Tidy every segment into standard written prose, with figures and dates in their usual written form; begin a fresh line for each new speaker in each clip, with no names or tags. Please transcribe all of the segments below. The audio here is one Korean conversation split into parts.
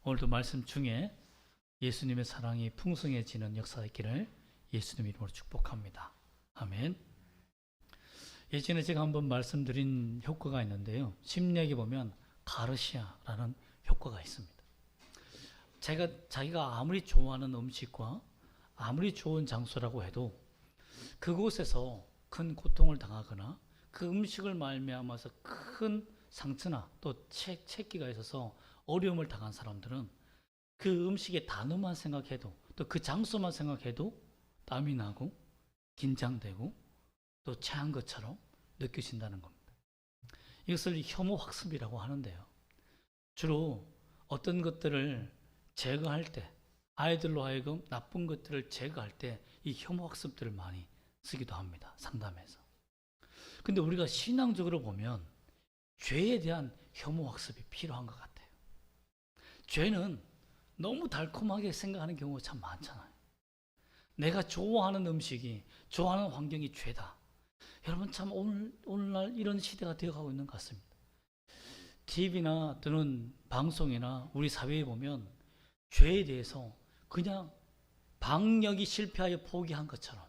오늘도 말씀 중에 예수님의 사랑이 풍성해지는 역사가 있기를 예수님 이름으로 축복합니다. 아멘. 예전에 제가 한번 말씀드린 효과가 있는데요. 심리학에 보면 가르시아라는 효과가 있습니다. 자기가 아무리 좋아하는 음식과 아무리 좋은 장소라고 해도 그곳에서 큰 고통을 당하거나 그 음식을 말미암아서 큰 상처나 또 채기가 있어서 어려움을 당한 사람들은 그 음식의 단어만 생각해도 또 그 장소만 생각해도 땀이 나고 긴장되고 또 체한 것처럼 느껴진다는 겁니다. 이것을 혐오학습이라고 하는데요. 주로 어떤 것들을 제거할 때 아이들로 하여금 나쁜 것들을 제거할 때 이 혐오학습들을 많이 쓰기도 합니다. 상담에서. 근데 우리가 신앙적으로 보면 죄에 대한 혐오학습이 필요한 것 같아요. 죄는 너무 달콤하게 생각하는 경우가 참 많잖아요. 내가 좋아하는 음식이, 좋아하는 환경이 죄다. 여러분 참 오늘날 이런 시대가 되어가고 있는 것 같습니다. TV나 또는 방송이나 우리 사회에 보면 죄에 대해서 그냥 방역이 실패하여 포기한 것처럼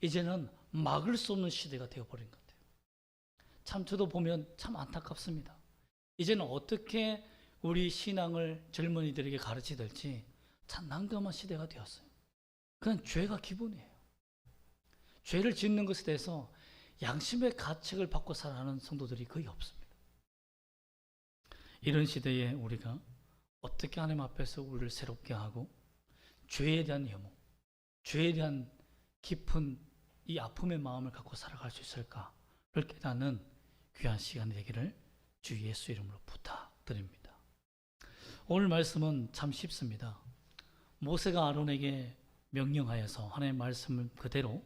이제는 막을 수 없는 시대가 되어버린 것 같아요. 참 저도 보면 참 안타깝습니다. 이제는 어떻게 우리 신앙을 젊은이들에게 가르치될지 참 난감한 시대가 되었어요. 그냥 죄가 기본이에요. 죄를 짓는 것에 대해서 양심의 가책을 받고 살아가는 성도들이 거의 없습니다. 이런 시대에 우리가 어떻게 하나님 앞에서 우리를 새롭게 하고 죄에 대한 혐오, 죄에 대한 깊은 이 아픔의 마음을 갖고 살아갈 수 있을까를 깨닫는 귀한 시간이 되기를 주 예수 이름으로 부탁드립니다. 오늘 말씀은 참 쉽습니다. 모세가 아론에게 명령하여서 하나님의 말씀을 그대로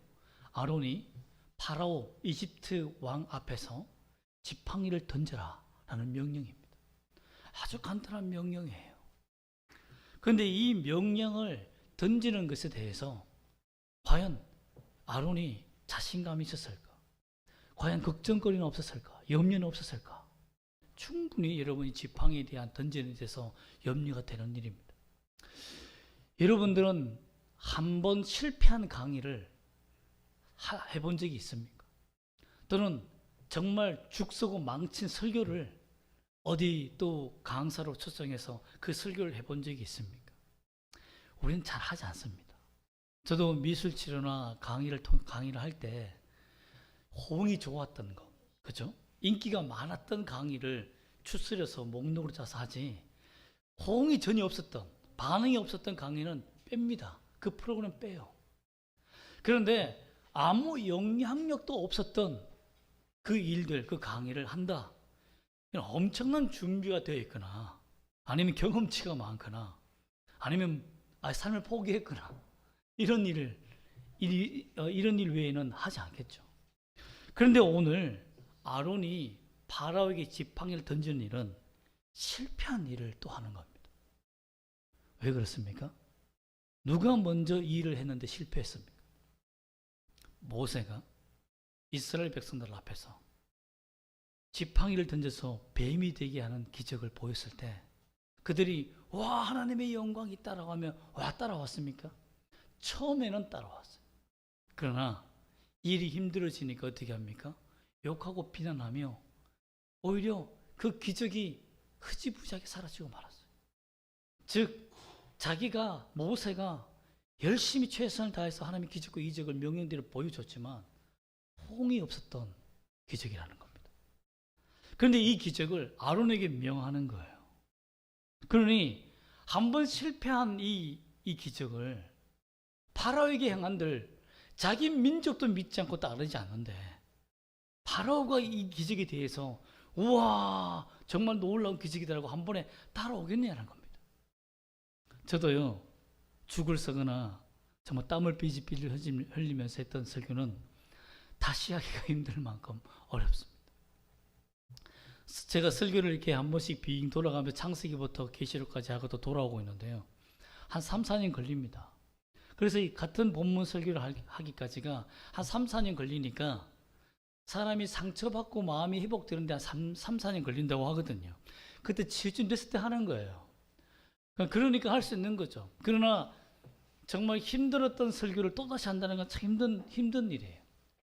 아론이 파라오 이집트 왕 앞에서 지팡이를 던져라 라는 명령입니다. 아주 간단한 명령이에요. 그런데 이 명령을 던지는 것에 대해서 과연 아론이 자신감이 있었을까? 과연 걱정거리는 없었을까? 염려는 없었을까? 충분히 여러분이 지팡이에 대한 던지는 데 대해서 염려가 되는 일입니다. 여러분들은 한 번 실패한 강의를 해본 적이 있습니까? 또는 정말 죽쓰고 망친 설교를 어디 또 강사로 초청해서 그 설교를 해본 적이 있습니까? 우리는 잘 하지 않습니다. 저도 미술 치료나 강의를 할 때 호응이 좋았던 거, 그죠? 인기가 많았던 강의를 추스려서 목록으로 짜서 하지, 호응이 전혀 없었던, 반응이 없었던 강의는 뺍니다. 그 프로그램 빼요. 그런데 아무 영향력도 없었던 그 일들, 그 강의를 한다. 엄청난 준비가 되어 있거나, 아니면 경험치가 많거나, 아니면 삶을 포기했거나, 이런 일 외에는 하지 않겠죠. 그런데 오늘 아론이 파라오에게 지팡이를 던지는 일은 실패한 일을 또 하는 겁니다. 왜 그렇습니까? 누가 먼저 이 일을 했는데 실패했습니까? 모세가 이스라엘 백성들 앞에서 지팡이를 던져서 뱀이 되게 하는 기적을 보였을 때 그들이 와 하나님의 영광이 있다라고 하면 와 따라왔습니까? 처음에는 따라왔어요. 그러나 일이 힘들어지니까 어떻게 합니까? 욕하고 비난하며 오히려 그 기적이 흐지부지하게 사라지고 말았어요. 즉 모세가 열심히 최선을 다해서 하나님의 기적과 이적을 명령대로 보여줬지만 호응이 없었던 기적이라는 겁니다. 그런데 이 기적을 아론에게 명하는 거예요. 그러니 한번 실패한 이 기적을 파라오에게 행한들 자기 민족도 믿지 않고 따르지 않는데 파라오가 이 기적에 대해서 우와 정말 놀라운 기적이다라고 한 번에 따라오겠냐는 겁니다. 저도요 죽을 서거나 정말 땀을 삐질삐질 흘리면서 했던 설교는 다시 하기가 힘들 만큼 어렵습니다. 제가 설교를 이렇게 한 번씩 빙 돌아가면서 창세기부터 계시록까지 하고 또 돌아오고 있는데요. 한 3, 4년 걸립니다. 그래서 이 같은 본문 설교를 하기까지가 한 3, 4년 걸리니까 사람이 상처받고 마음이 회복되는데 한 3, 4년 걸린다고 하거든요. 그때 치유증 됐을 때 하는 거예요. 그러니까 할 수 있는 거죠. 그러나 정말 힘들었던 설교를 또다시 한다는 건 참 힘든 일이에요.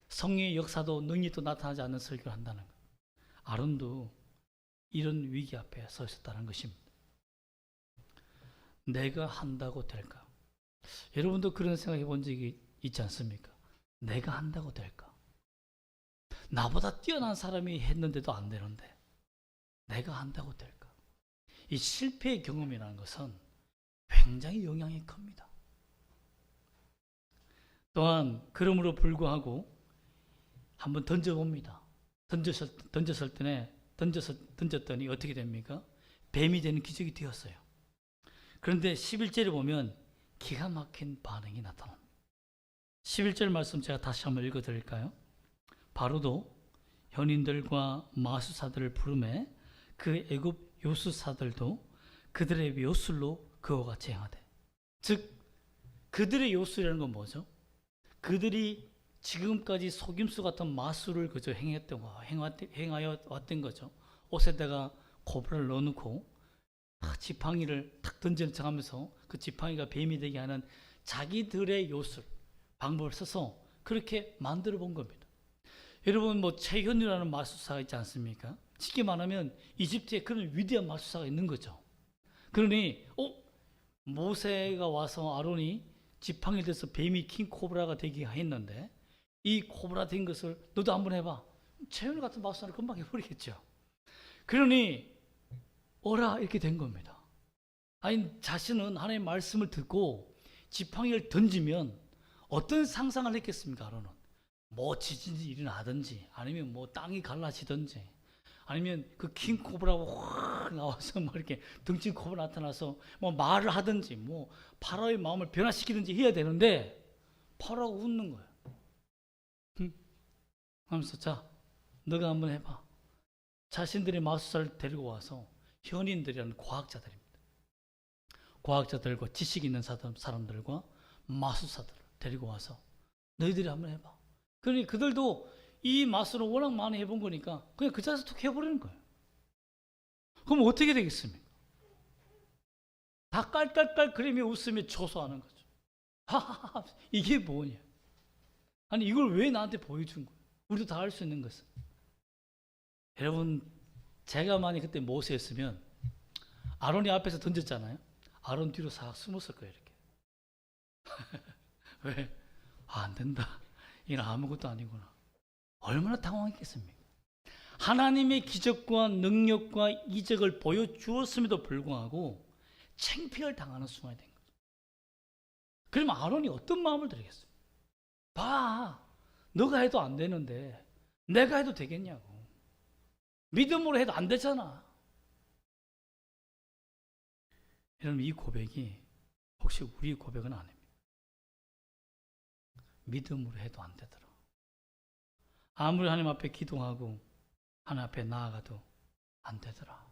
성령의 역사도 능력도 나타나지 않는 설교를 한다는 것. 아론도 이런 위기 앞에 서 있었다는 것입니다. 내가 한다고 될까? 여러분도 그런 생각해 본 적이 있지 않습니까? 내가 한다고 될까? 나보다 뛰어난 사람이 했는데도 안 되는데 내가 한다고 될까? 이 실패의 경험이라는 것은 굉장히 영향이 큽니다. 또한 그러므로 불구하고 한번 던져봅니다. 던졌더니 어떻게 됩니까? 뱀이 되는 기적이 되었어요. 그런데 11절에 보면 기가 막힌 반응이 나타납니다. 11절 말씀 제가 다시 한번 읽어드릴까요? 바로도 현인들과 마수사들을 부르매 그 애굽 요술사들도 그들의 요술로 그와 같이 행하되. 즉 그들의 요술이라는 건 뭐죠? 그들이 지금까지 속임수 같은 마술을 그저 행하여 왔던 거죠. 옷에다가 코브라를 넣어놓고 지팡이를 탁 던지는 척하면서 그 지팡이가 뱀이 되게 하는 자기들의 요술 방법을 써서 그렇게 만들어 본 겁니다. 여러분 최현이라는 마술사가 있지 않습니까? 쉽게 말하면 이집트에 그런 위대한 마술사가 있는 거죠. 그러니 모세가 와서 아론이 지팡이를 대서 뱀이 킹 코브라가 되게 했는데 이 코브라 된 것을 너도 한번 해봐. 최현 같은 마술사를 금방 해버리겠죠. 그러니 오라 이렇게 된 겁니다. 아니 자신은 하나님의 말씀을 듣고 지팡이를 던지면 어떤 상상을 했겠습니까? 아론은 지진이 일어나든지 아니면 땅이 갈라지든지 아니면 그 킹 코브라가 확 나와서 이렇게 덩치 코브라 나타나서 말을 하든지 파라오의 마음을 변화시키든지 해야 되는데 파라오가 웃는 거예요. 하면서 자 너가 한번 해봐. 자신들의 마술사를 데리고 와서 현인들이라는 과학자들입니다. 과학자들과 지식 있는 사람들과 마술사들을 데리고 와서 너희들이 한번 해봐. 그러니 그들도 이 마술을 워낙 많이 해본 거니까 그냥 그 자리에서 툭 해버리는 거예요. 그럼 어떻게 되겠습니까? 다 깔깔깔 그림이 웃으며 조소하는 거죠. 하하하 이게 뭐냐. 아니 이걸 왜 나한테 보여준 거예요? 우리도 다 할 수 있는 것은. 여러분 제가 만약 그때 모세였으면 아론이 앞에서 던졌잖아요. 아론 뒤로 싹 숨었을 거예요. 이렇게. 왜? 안 된다. 이건 아무것도 아니구나. 얼마나 당황했겠습니까? 하나님의 기적과 능력과 이적을 보여주었음에도 불구하고 창피를 당하는 순간이 된 거죠. 그러면 아론이 어떤 마음을 들이겠어요? 봐, 너가 해도 안 되는데 내가 해도 되겠냐고. 믿음으로 해도 안 되잖아. 여러분 이 고백이 혹시 우리의 고백은 아닙니다. 믿음으로 해도 안 되더라. 아무리 하나님 앞에 기도하고 하나님 앞에 나아가도 안 되더라.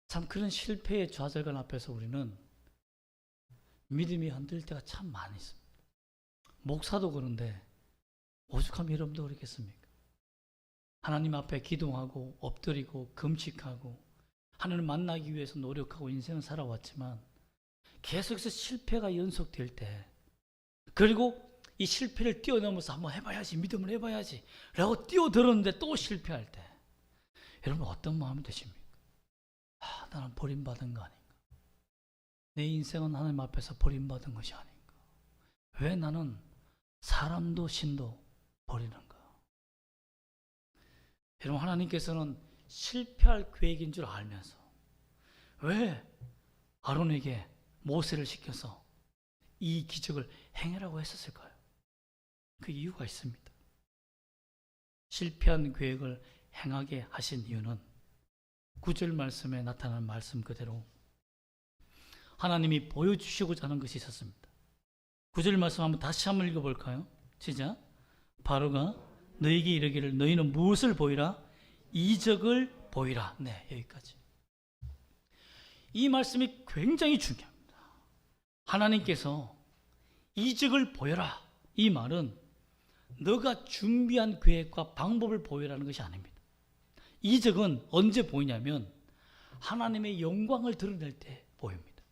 참 그런 실패의 좌절감 앞에서 우리는 믿음이 흔들릴 때가 참 많이 있습니다. 목사도 그런데 오죽하면 여러분도 그렇겠습니까? 하나님 앞에 기도하고 엎드리고 금식하고 하나님을 만나기 위해서 노력하고 인생을 살아왔지만 계속해서 실패가 연속될 때 그리고 이 실패를 뛰어넘어서 한번 해봐야지 믿음을 해봐야지 라고 뛰어들었는데 또 실패할 때 여러분 어떤 마음이 드십니까? 나는 버림받은 거 아닌가? 내 인생은 하나님 앞에서 버림받은 것이 아닌가? 왜 나는 사람도 신도 버리는가? 여러분 하나님께서는 실패할 계획인 줄 알면서 왜 아론에게 모세를 시켜서 이 기적을 행하라고 했었을까요? 그 이유가 있습니다. 실패한 계획을 행하게 하신 이유는 9절 말씀에 나타나는 말씀 그대로 하나님이 보여주시고자 하는 것이 있었습니다. 9절 말씀 한번 다시 한번 읽어볼까요? 시작. 바로가 너에게 이르기를 너희는 무엇을 보이라? 이적을 보이라. 네, 여기까지. 이 말씀이 굉장히 중요합니다. 하나님께서 이적을 보여라. 이 말은 너가 준비한 계획과 방법을 보여라는 것이 아닙니다. 이적은 언제 보이냐면 하나님의 영광을 드러낼 때 보입니다.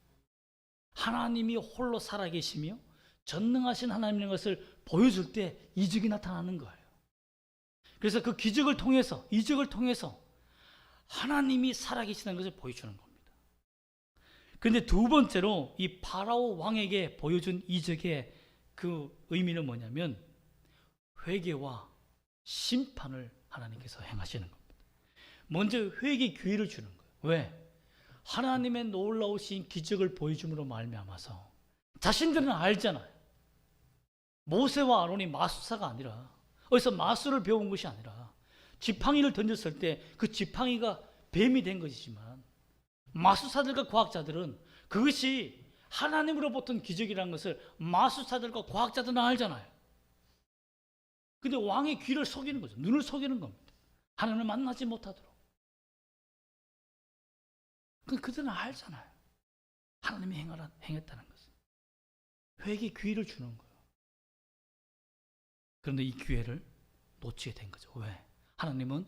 하나님이 홀로 살아계시며 전능하신 하나님의 것을 보여줄 때 이적이 나타나는 거예요. 그래서 그 기적을 통해서, 이적을 통해서 하나님이 살아계시다는 것을 보여주는 겁니다. 그런데 두 번째로 이 파라오 왕에게 보여준 이적의 그 의미는 뭐냐면 회개와 심판을 하나님께서 행하시는 겁니다. 먼저 회개 기회를 주는 거예요. 왜? 하나님의 놀라우신 기적을 보여줌으로 말미암아서 자신들은 알잖아요. 모세와 아론이 마술사가 아니라, 어디서 마술을 배운 것이 아니라 지팡이를 던졌을 때 그 지팡이가 뱀이 된 것이지만, 마술사들과 과학자들은 그것이 하나님으로부터 기적이라는 것을 마술사들과 과학자들은 알잖아요. 근데 왕의 귀를 속이는 거죠. 눈을 속이는 겁니다. 하나님을 만나지 못하도록. 그들은 알잖아요. 하나님이 행했다는 것을. 회개 기회를 주는 거예요. 그런데 이 기회를 놓치게 된 거죠. 왜? 하나님은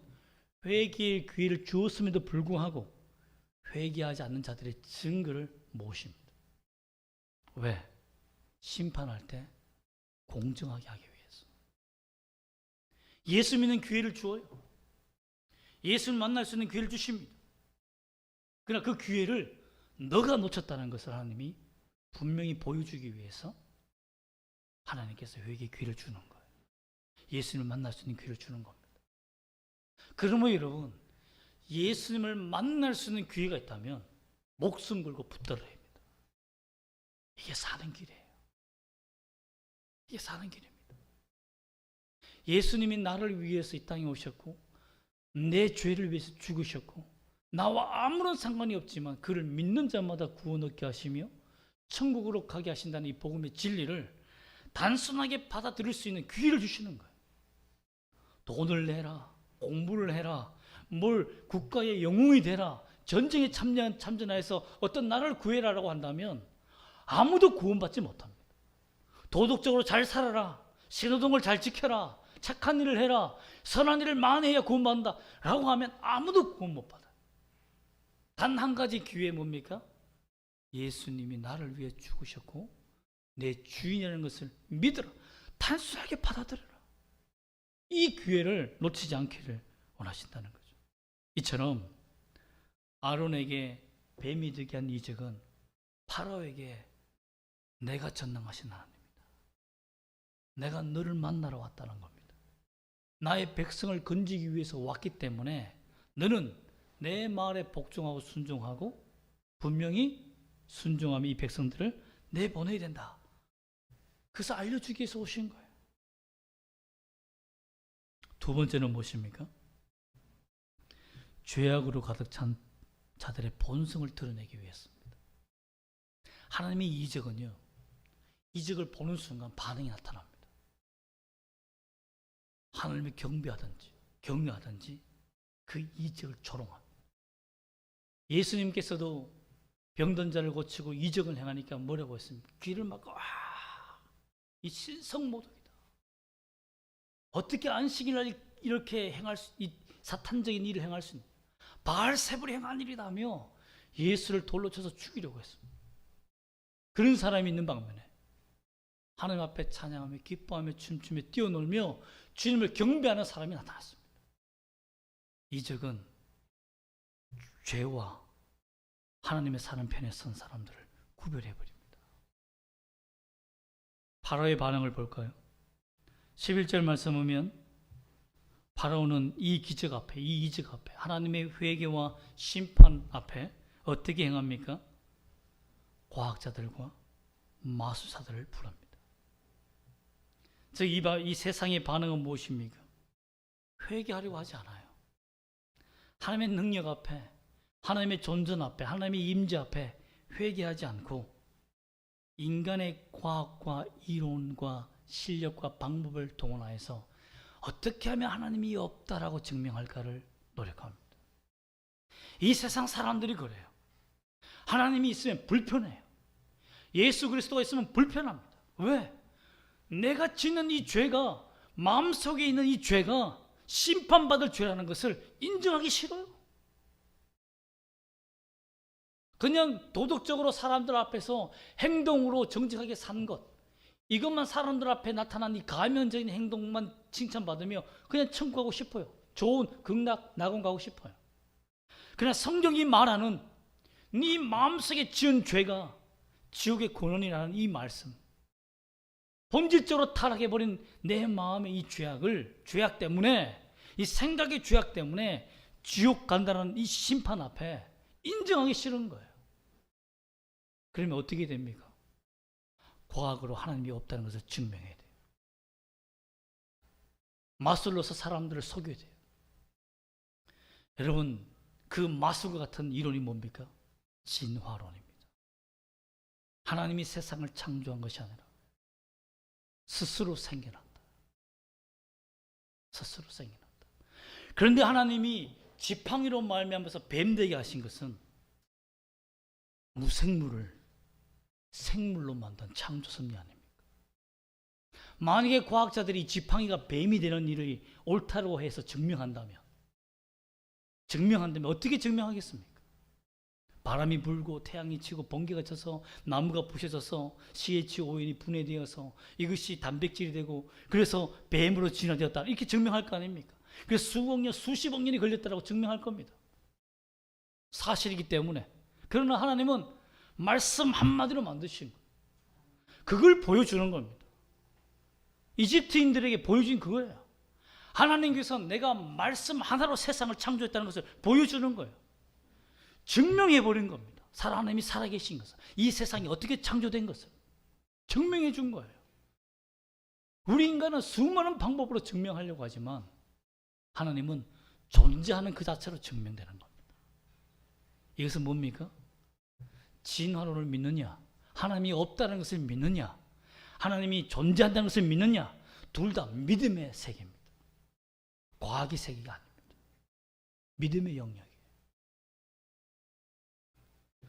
회개의 기회를 주었음에도 불구하고 회개하지 않는 자들의 증거를 모십니다. 왜? 심판할 때 공정하게 하기 위해서. 예수 믿는 기회를 주어요. 예수를 만날 수 있는 기회를 주십니다. 그러나 그 기회를 너가 놓쳤다는 것을 하나님이 분명히 보여주기 위해서 하나님께서 회개의 기회를 주는 거예요. 예수님을 만날 수 있는 기회를 주는 겁니다. 그러면 여러분, 예수님을 만날 수 있는 기회가 있다면 목숨 걸고 붙들어야 합니다. 이게 사는 길이에요. 이게 사는 길입니다. 예수님이 나를 위해서 이 땅에 오셨고 내 죄를 위해서 죽으셨고 나와 아무런 상관이 없지만 그를 믿는 자마다 구원 얻게 하시며 천국으로 가게 하신다는 이 복음의 진리를 단순하게 받아들일 수 있는 기회를 주시는 거예요. 돈을 내라, 공부를 해라, 뭘 국가의 영웅이 되라, 전쟁에 참전하여서 어떤 나라를 구해라라고 한다면 아무도 구원받지 못합니다. 도덕적으로 잘 살아라, 신호등을 잘 지켜라, 착한 일을 해라, 선한 일을 많이 해야 구원받는다 라고 하면 아무도 구원 못 받아요. 단 한 가지 기회 뭡니까? 예수님이 나를 위해 죽으셨고 내 주인이라는 것을 믿으라, 단순하게 받아들여라. 이 기회를 놓치지 않기를 원하신다는 거죠. 이처럼 아론에게 뱀이 되게 한 이적은 파라오에게 내가 전능하신 하나님이다, 내가 너를 만나러 왔다는 겁니다. 나의 백성을 건지기 위해서 왔기 때문에 너는 내 말에 복종하고 순종하고 분명히 순종함이 이 백성들을 내보내야 된다. 그래서 알려주기 위해서 오신 거예요. 두 번째는 무엇입니까? 죄악으로 가득 찬 자들의 본성을 드러내기 위해서입니다. 하나님의 이적은요, 이적을 보는 순간 반응이 나타납니다. 하나님을 경배하든지 경외하든지 그 이적을 조롱합니다. 예수님께서도 병든 자를 고치고 이적을 행하니까 뭐라고 했습니까? 귀를 막고 이 신성모독이다. 어떻게 안식일날 이렇게 행할 수, 이 사탄적인 일을 행할 수 있는, 바알세불이 행한 일이다며 예수를 돌로 쳐서 죽이려고 했습니다. 그런 사람이 있는 방면에 하나님 앞에 찬양하며 기뻐하며 춤추며 뛰어놀며 주님을 경배하는 사람이 나타났습니다. 이적은 죄와 하나님의 사는 편에 선 사람들을 구별해버립니다. 파라오의 반응을 볼까요? 11절 말씀 보면 파라오는 이 기적 앞에, 이 이적 앞에, 하나님의 회개와 심판 앞에 어떻게 행합니까? 과학자들과 마술사들을 부릅니다. 즉 이 세상의 반응은 무엇입니까? 회개하려고 하지 않아요. 하나님의 능력 앞에, 하나님의 존재 앞에, 하나님의 임재 앞에 회개하지 않고 인간의 과학과 이론과 실력과 방법을 동원하여서 어떻게 하면 하나님이 없다라고 증명할까를 노력합니다. 이 세상 사람들이 그래요. 하나님이 있으면 불편해요. 예수 그리스도가 있으면 불편합니다. 왜? 내가 짓는 이 죄가, 마음속에 있는 이 죄가 심판받을 죄라는 것을 인정하기 싫어요. 그냥 도덕적으로 사람들 앞에서 행동으로 정직하게 사는 것, 이것만 사람들 앞에 나타난 이 가면적인 행동만 칭찬받으며 그냥 천국 가고 싶어요. 좋은 극락 낙원 가고 싶어요. 그러나 성경이 말하는 네 마음속에 지은 죄가 지옥의 권원이라는 이 말씀, 본질적으로 타락해버린 내 마음의 이 죄악 때문에, 이 생각의 죄악 때문에 지옥 간다는 이 심판 앞에 인정하기 싫은 거예요. 그러면 어떻게 됩니까? 과학으로 하나님이 없다는 것을 증명해야 돼요. 마술로서 사람들을 속여야 돼요. 여러분, 그 마술과 같은 이론이 뭡니까? 진화론입니다. 하나님이 세상을 창조한 것이 아니라 스스로 생겨난다. 스스로 생겨난다. 그런데 하나님이 지팡이로 말미암아서 뱀되게 하신 것은 무생물을 생물로 만든 창조 섭리 아닙니까? 만약에 과학자들이 지팡이가 뱀이 되는 일을 옳다고 해서 증명한다면 어떻게 증명하겠습니까? 바람이 불고 태양이 치고 번개가 쳐서 나무가 부셔져서 CH5이 분해되어서 이것이 단백질이 되고 그래서 뱀으로 진화되었다, 이렇게 증명할 거 아닙니까? 그래서 수억 년, 수십억 년이 걸렸다고 증명할 겁니다. 사실이기 때문에. 그러나 하나님은 말씀 한마디로 만드신 거예요. 그걸 보여주는 겁니다. 이집트인들에게 보여준 그거예요. 하나님께서 내가 말씀 하나로 세상을 창조했다는 것을 보여주는 거예요. 증명해버린 겁니다. 하나님이 살아계신 것을, 이 세상이 어떻게 창조된 것을 증명해 준 거예요. 우리 인간은 수많은 방법으로 증명하려고 하지만 하나님은 존재하는 그 자체로 증명되는 겁니다. 이것은 뭡니까? 진화론을 믿느냐, 하나님이 없다는 것을 믿느냐, 하나님이 존재한다는 것을 믿느냐, 둘 다 믿음의 세계입니다. 과학의 세계가 아닙니다. 믿음의 영역이에요.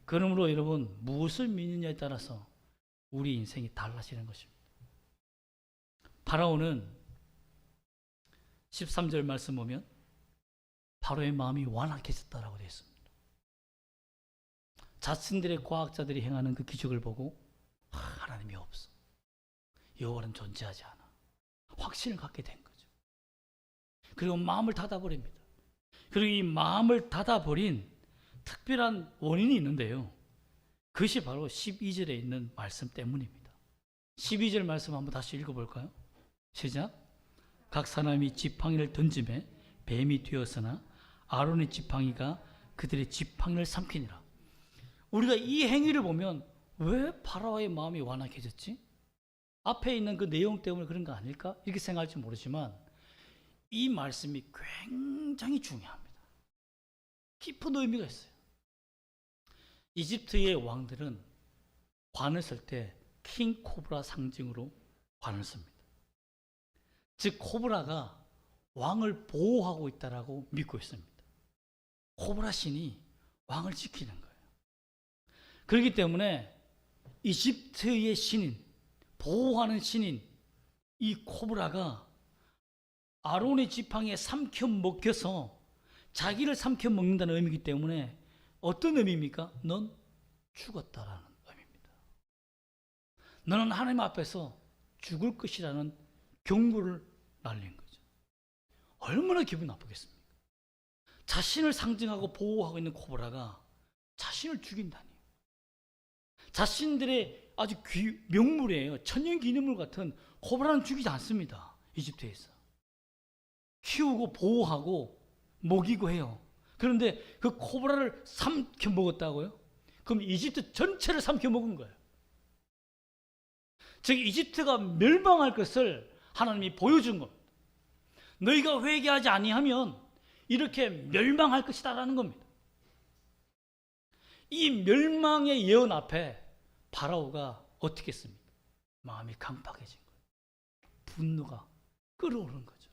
그러므로 여러분, 무엇을 믿느냐에 따라서 우리 인생이 달라지는 것입니다. 파라오는 13절 말씀 보면 파라오의 마음이 완악해졌다라고 되어 있습니다. 자신들의 과학자들이 행하는 그 기적을 보고 하나님이 없어, 여호와는 존재하지 않아, 확신을 갖게 된 거죠. 그리고 마음을 닫아버립니다. 그리고 이 마음을 닫아버린 특별한 원인이 있는데요, 그것이 바로 12절에 있는 말씀 때문입니다. 12절 말씀 한번 다시 읽어볼까요? 시작. 각 사람이 지팡이를 던짐에 뱀이 되었으나 아론의 지팡이가 그들의 지팡이를 삼키니라. 우리가 이 행위를 보면 왜 파라오의 마음이 완악해졌지? 앞에 있는 그 내용 때문에 그런 거 아닐까? 이렇게 생각할지 모르지만 이 말씀이 굉장히 중요합니다. 깊은 의미가 있어요. 이집트의 왕들은 관을 쓸 때 킹 코브라 상징으로 관을 씁니다. 즉 코브라가 왕을 보호하고 있다라고 믿고 있습니다. 코브라 신이 왕을 지키는 거예요. 그렇기 때문에 이집트의 신인, 보호하는 신인 이 코브라가 아론의 지팡이에 삼켜 먹혀서 자기를 삼켜 먹는다는 의미이기 때문에 어떤 의미입니까? 넌 죽었다라는 의미입니다. 너는 하나님 앞에서 죽을 것이라는 경고를 날린 거죠. 얼마나 기분 나쁘겠습니까? 자신을 상징하고 보호하고 있는 코브라가 자신을 죽인다니. 자신들의 아주 명물이에요. 천연기념물 같은 코브라는 죽이지 않습니다. 이집트에서. 키우고 보호하고 먹이고 해요. 그런데 그 코브라를 삼켜 먹었다고요? 그럼 이집트 전체를 삼켜 먹은 거예요. 즉 이집트가 멸망할 것을 하나님이 보여준 겁니다. 너희가 회개하지 아니하면 이렇게 멸망할 것이다라는 겁니다. 이 멸망의 예언 앞에 파라오가 어떻게 했습니까? 마음이 강팍해진 거예요. 분노가 끓어오르는 거죠.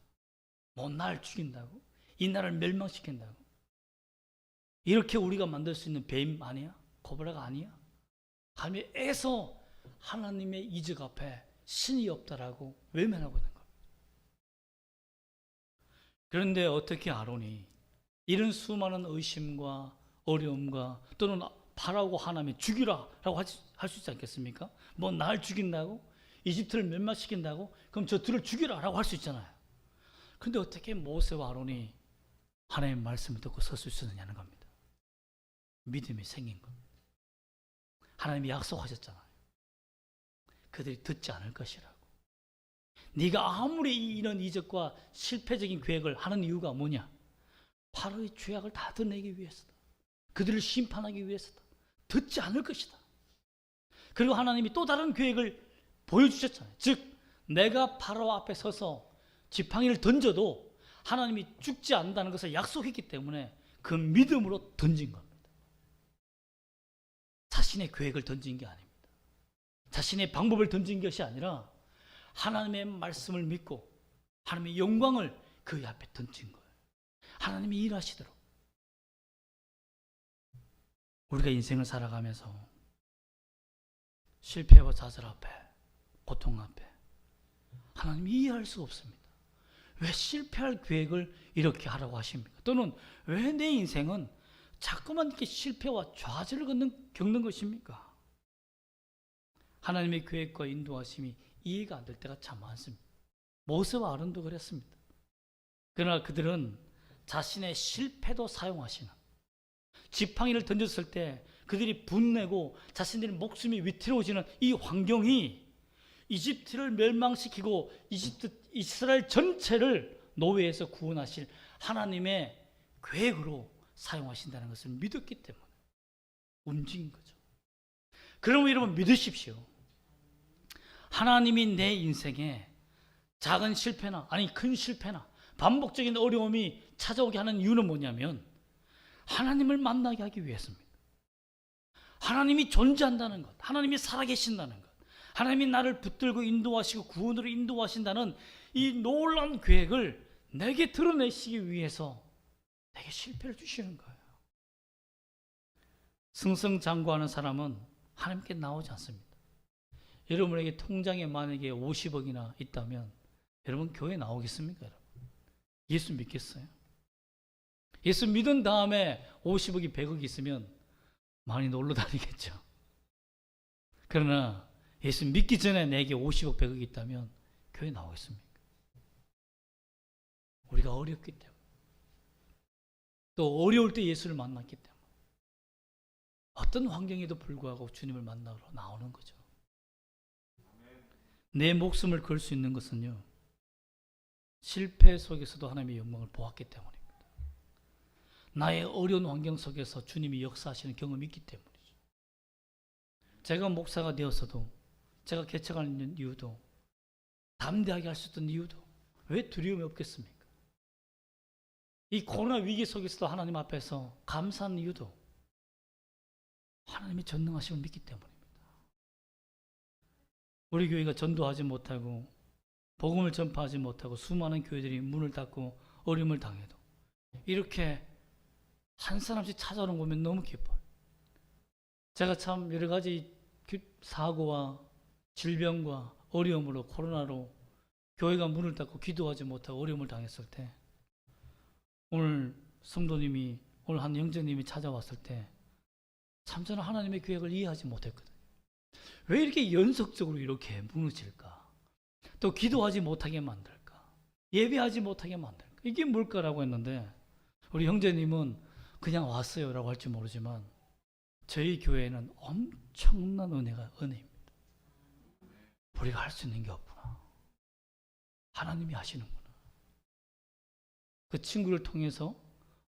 뭐 날 죽인다고? 이 나라를 멸망시킨다고? 이렇게 우리가 만들 수 있는 뱀 아니야? 코브라가 아니야? 하나님이 애서 하나님의 이적 앞에 신이 없다라고 외면하고 있는 겁니다. 그런데 어떻게 아론이 이런 수많은 의심과 어려움과 또는 파라오고 하나님이 죽이라라고 할 수 있지 않겠습니까? 뭐 날 죽인다고? 이집트를 멸망시킨다고? 그럼 저 둘을 죽이라라고 할 수 있잖아요. 그런데 어떻게 모세와 아론이 하나님의 말씀을 듣고 설 수 있었느냐는 겁니다. 믿음이 생긴 겁니다. 하나님이 약속하셨잖아요. 그들이 듣지 않을 것이라고. 네가 아무리 이런 이적과 실패적인 계획을 하는 이유가 뭐냐? 바로의 죄악을 다 드러내기 위해서다. 그들을 심판하기 위해서다. 듣지 않을 것이다. 그리고 하나님이 또 다른 계획을 보여주셨잖아요. 즉 내가 바로 앞에 서서 지팡이를 던져도 하나님이 죽지 않는다는 것을 약속했기 때문에 그 믿음으로 던진 겁니다. 자신의 계획을 던진 게 아닙니다. 자신의 방법을 던진 것이 아니라 하나님의 말씀을 믿고 하나님의 영광을 그 앞에 던진 거예요. 하나님이 일하시도록. 우리가 인생을 살아가면서 실패와 좌절 앞에, 고통 앞에 하나님이 이해할 수 없습니다. 왜 실패할 계획을 이렇게 하라고 하십니까? 또는 왜 내 인생은 자꾸만 이렇게 실패와 좌절을 겪는 것입니까? 하나님의 계획과 인도하심이 이해가 안 될 때가 참 많습니다. 모세와 아론도 그랬습니다. 그러나 그들은 자신의 실패도 사용하시는, 지팡이를 던졌을 때 그들이 분내고 자신들의 목숨이 위태로워지는 이 환경이 이집트를 멸망시키고 이스라엘 전체를 노예에서 구원하실 하나님의 계획으로 사용하신다는 것을 믿었기 때문에 움직인 거죠. 그러면 여러분 믿으십시오. 하나님이 내 인생에 작은 실패나 아니 큰 실패나 반복적인 어려움이 찾아오게 하는 이유는 뭐냐면 하나님을 만나게 하기 위해서입니다. 하나님이 존재한다는 것, 하나님이 살아계신다는 것, 하나님이 나를 붙들고 인도하시고 구원으로 인도하신다는 이 놀라운 계획을 내게 드러내시기 위해서 내게 실패를 주시는 거예요. 승승장구하는 사람은 하나님께 나오지 않습니다. 여러분에게 통장에 만약에 50억이나 있다면 여러분 교회 나오겠습니까? 여러분? 예수 믿겠어요? 예수 믿은 다음에 50억이 100억이 있으면 많이 놀러 다니겠죠. 그러나 예수 믿기 전에 내게 50억 100억이 있다면 교회 나오겠습니까? 우리가 어렵기 때문에 또 어려울 때 예수를 만났기 때문에 어떤 환경에도 불구하고 주님을 만나러 나오는 거죠. 내 목숨을 걸 수 있는 것은요, 실패 속에서도 하나님의 영광을 보았기 때문입니다. 나의 어려운 환경 속에서 주님이 역사하시는 경험이 있기 때문이죠. 제가 목사가 되어서도, 제가 개척하는 이유도, 담대하게 할 수 있던 이유도 왜 두려움이 없겠습니까? 이 코로나 위기 속에서도 하나님 앞에서 감사한 이유도 하나님이 전능하심을 믿기 때문입니다. 우리 교회가 전도하지 못하고 복음을 전파하지 못하고 수많은 교회들이 문을 닫고 어려움을 당해도 이렇게 한 사람씩 찾아오는 거 보면 너무 기뻐요. 제가 참 여러 가지 사고와 질병과 어려움으로 코로나로 교회가 문을 닫고 기도하지 못하고 어려움을 당했을 때 오늘 성도님이 오늘 한 형제님이 찾아왔을 때 참 저는 하나님의 계획을 이해하지 못했거든요. 왜 이렇게 연속적으로 이렇게 무너질까? 또 기도하지 못하게 만들까? 예배하지 못하게 만들까? 이게 뭘까라고 했는데 우리 형제님은 그냥 왔어요 라고 할지 모르지만 저희 교회는 엄청난 은혜입니다. 우리가 할 수 있는 게 없구나. 하나님이 하시는구나. 그 친구를 통해서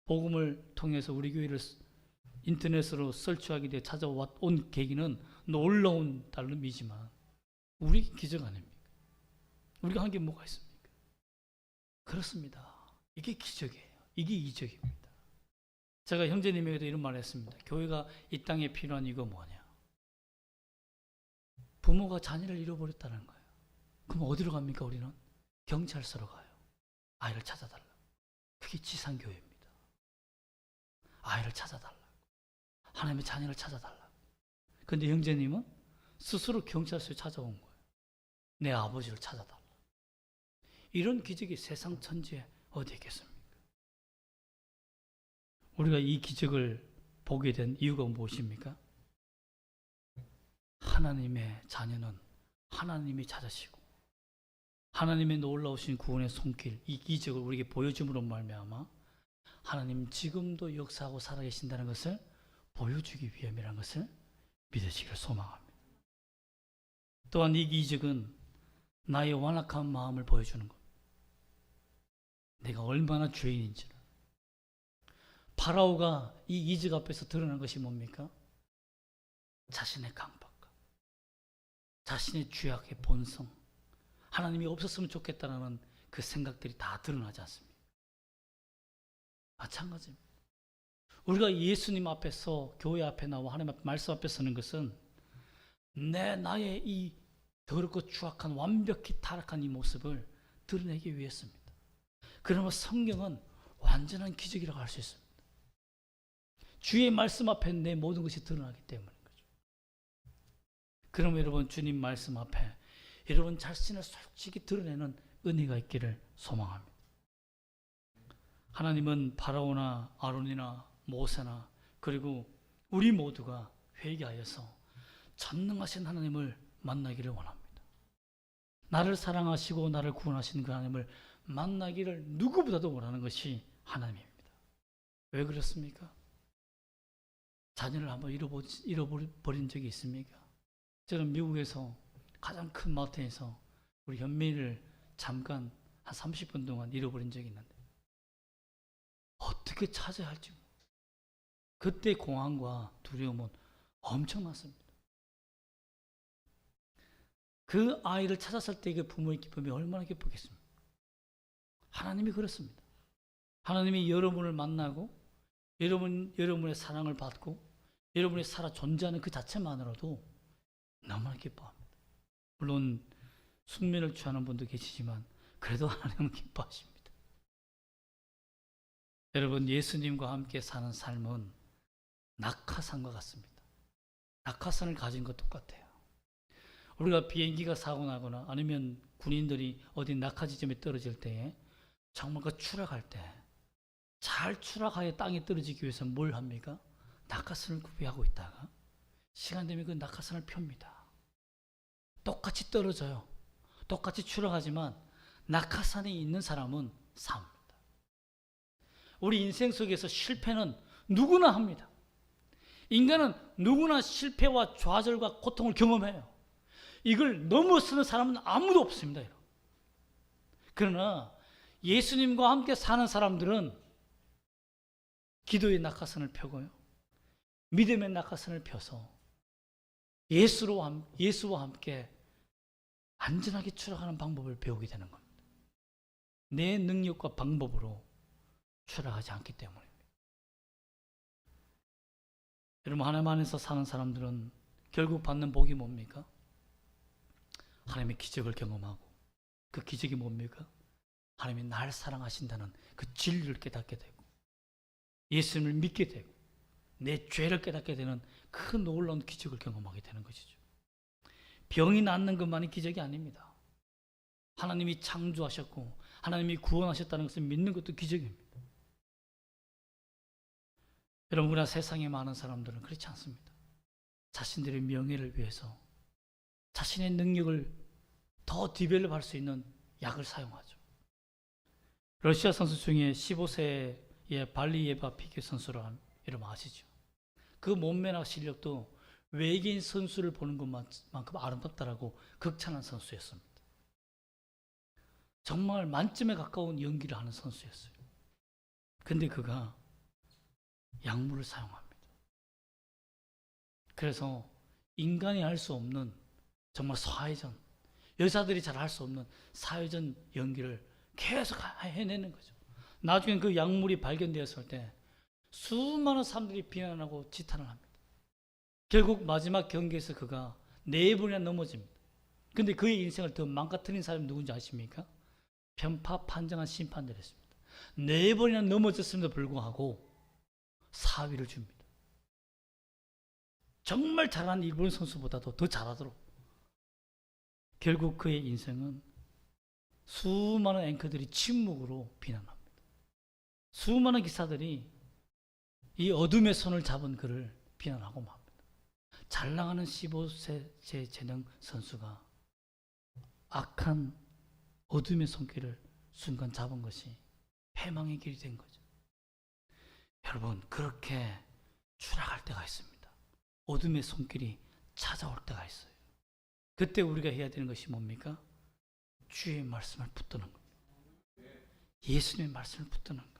복음을 통해서 우리 교회를 인터넷으로 설치하게 돼 찾아온 계기는 놀라운 다름이지만 우리 기적 아닙니까? 우리가 한 게 뭐가 있습니까? 그렇습니다. 이게 기적이에요. 이게 이적입니다. 제가 형제님에게도 이런 말을 했습니다. 교회가 이 땅에 필요한 이거 뭐냐? 부모가 자녀를 잃어버렸다는 거예요. 그럼 어디로 갑니까 우리는? 경찰서로 가요. 아이를 찾아달라. 그게 지상교회입니다. 아이를 찾아달라. 하나님의 자녀를 찾아달라. 그런데 형제님은 스스로 경찰서에 찾아온 거예요. 내 아버지를 찾아달라. 이런 기적이 세상 천지에 어디 있겠습니까? 우리가 이 기적을 보게 된 이유가 무엇입니까? 하나님의 자녀는 하나님이 찾으시고 하나님의 놀라우신 구원의 손길, 이 기적을 우리에게 보여줌으로 말미암아 하나님 지금도 역사하고 살아계신다는 것을 보여주기 위함이라는 것을 믿으시기를 소망합니다. 또한 이 기적은 나의 완악한 마음을 보여주는 것, 내가 얼마나 죄인인지를. 파라오가 이 기적 앞에서 드러난 것이 뭡니까? 자신의 강박과 자신의 죄악의 본성, 하나님이 없었으면 좋겠다는 그 생각들이 다 드러나지 않습니까? 마찬가지입니다. 우리가 예수님 앞에서, 교회 앞에 나와 하나님 앞에 말씀 앞에 서는 것은 나의 이 더럽고 추악한 완벽히 타락한 이 모습을 드러내기 위해서입니다. 그러면 성경은 완전한 기적이라고 할 수 있습니다. 주의 말씀 앞에 내 모든 것이 드러나기 때문인 거죠. 그러면 여러분, 주님 말씀 앞에 여러분 자신을 솔직히 드러내는 은혜가 있기를 소망합니다. 하나님은 파라오나 아론이나 모세나 그리고 우리 모두가 회개하여서 전능하신 하나님을 만나기를 원합니다. 나를 사랑하시고 나를 구원하시는 그 하나님을 만나기를 누구보다도 원하는 것이 하나님입니다. 왜 그렇습니까? 자녀를 한번 잃어버린 적이 있습니까? 저는 미국에서 가장 큰 마트에서 우리 현민이를 잠깐 한 30분 동안 잃어버린 적이 있는데 어떻게 찾아야 할지 그때 공황과 두려움은 엄청났습니다. 그 아이를 찾았을 때 그 부모의 기쁨이 얼마나 기쁘겠습니까? 하나님이 그렇습니다. 하나님이 여러분을 만나고 여러분의 사랑을 받고 여러분이 살아 존재하는 그 자체만으로도 너무나 기뻐합니다. 물론 숙면을 취하는 분도 계시지만 그래도 하나님은 기뻐하십니다. 여러분, 예수님과 함께 사는 삶은 낙하산과 같습니다. 낙하산을 가진 것 똑같아요. 우리가 비행기가 사고 나거나 아니면 군인들이 어디 낙하 지점에 떨어질 때에 정말 그 추락할 때 잘 추락하여 땅에 떨어지기 위해서 뭘 합니까? 낙하산을 구비하고 있다가 시간 되면 그 낙하산을 펴니다. 똑같이 떨어져요. 똑같이 추락하지만 낙하산에 있는 사람은 삽니다. 우리 인생 속에서 실패는 누구나 합니다. 인간은 누구나 실패와 좌절과 고통을 경험해요. 이걸 넘어서는 사람은 아무도 없습니다. 그러나 예수님과 함께 사는 사람들은 기도의 낙하산을 펴고요, 믿음의 낙하산을 펴서 예수와 함께 안전하게 추락하는 방법을 배우게 되는 겁니다. 내 능력과 방법으로 추락하지 않기 때문입니다. 여러분, 하나님 안에서 사는 사람들은 결국 받는 복이 뭡니까? 하나님의 기적을 경험하고, 그 기적이 뭡니까? 하나님이 날 사랑하신다는 그 진리를 깨닫게 되고 예수님을 믿게 되고 내 죄를 깨닫게 되는 그 놀라운 기적을 경험하게 되는 것이죠. 병이 낫는 것만이 기적이 아닙니다. 하나님이 창조하셨고 하나님이 구원하셨다는 것을 믿는 것도 기적입니다. 여러분, 우리나라 세상에 많은 사람들은 그렇지 않습니다. 자신들의 명예를 위해서 자신의 능력을 더 디벨롭할 수 있는 약을 사용하죠. 러시아 선수 중에 15세의 발리예바 피겨 선수라 여러분 아시죠? 그 몸매나 실력도 외계인 선수를 보는 것만큼 아름답다라고 극찬한 선수였습니다. 정말 만점에 가까운 연기를 하는 선수였어요. 근데 그가 약물을 사용합니다. 그래서 인간이 할 수 없는 정말 사회전, 여자들이 잘 할 수 없는 사회전 연기를 계속 해내는 거죠. 나중에 그 약물이 발견되었을 때 수많은 사람들이 비난하고 지탄을 합니다. 결국 마지막 경기에서 그가 4번이나 넘어집니다. 근데 그의 인생을 더 망가뜨린 사람이 누군지 아십니까? 편파 판정한 심판들이었습니다. 4번이나 넘어졌음에도 불구하고 사위를 줍니다. 정말 잘하는 일본 선수보다도 더 잘하도록. 결국 그의 인생은 수많은 앵커들이 침묵으로 비난합니다. 수많은 기사들이 이 어둠의 손을 잡은 그를 비난하고 맙니다. 잘 나가는 15세 재능 선수가 악한 어둠의 손길을 순간 잡은 것이 패망의 길이 된 거죠. 여러분, 그렇게 추락할 때가 있습니다. 어둠의 손길이 찾아올 때가 있어요. 그때 우리가 해야 되는 것이 뭡니까? 주의 말씀을 붙드는 겁니다. 예수님의 말씀을 붙드는 거예요.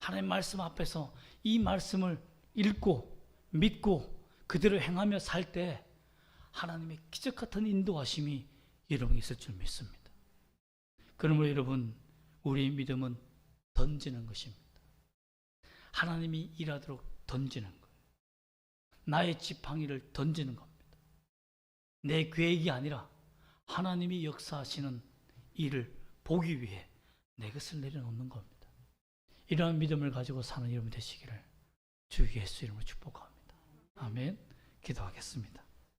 하나님의 말씀 앞에서 이 말씀을 읽고 믿고 그대로 행하며 살 때 하나님의 기적 같은 인도하심이 여러분이 있을 줄 믿습니다. 그러므로 여러분, 우리의 믿음은 던지는 것입니다. 하나님이 일하도록 던지는 거예요. 나의 지팡이를 던지는 겁니다. 내 계획이 아니라 하나님이 역사하시는 일을 보기 위해 내 것을 내려놓는 겁니다. 이러한 믿음을 가지고 사는 여러분 되시기를 주 예수 이름으로 축복합니다. 아멘. 기도하겠습니다.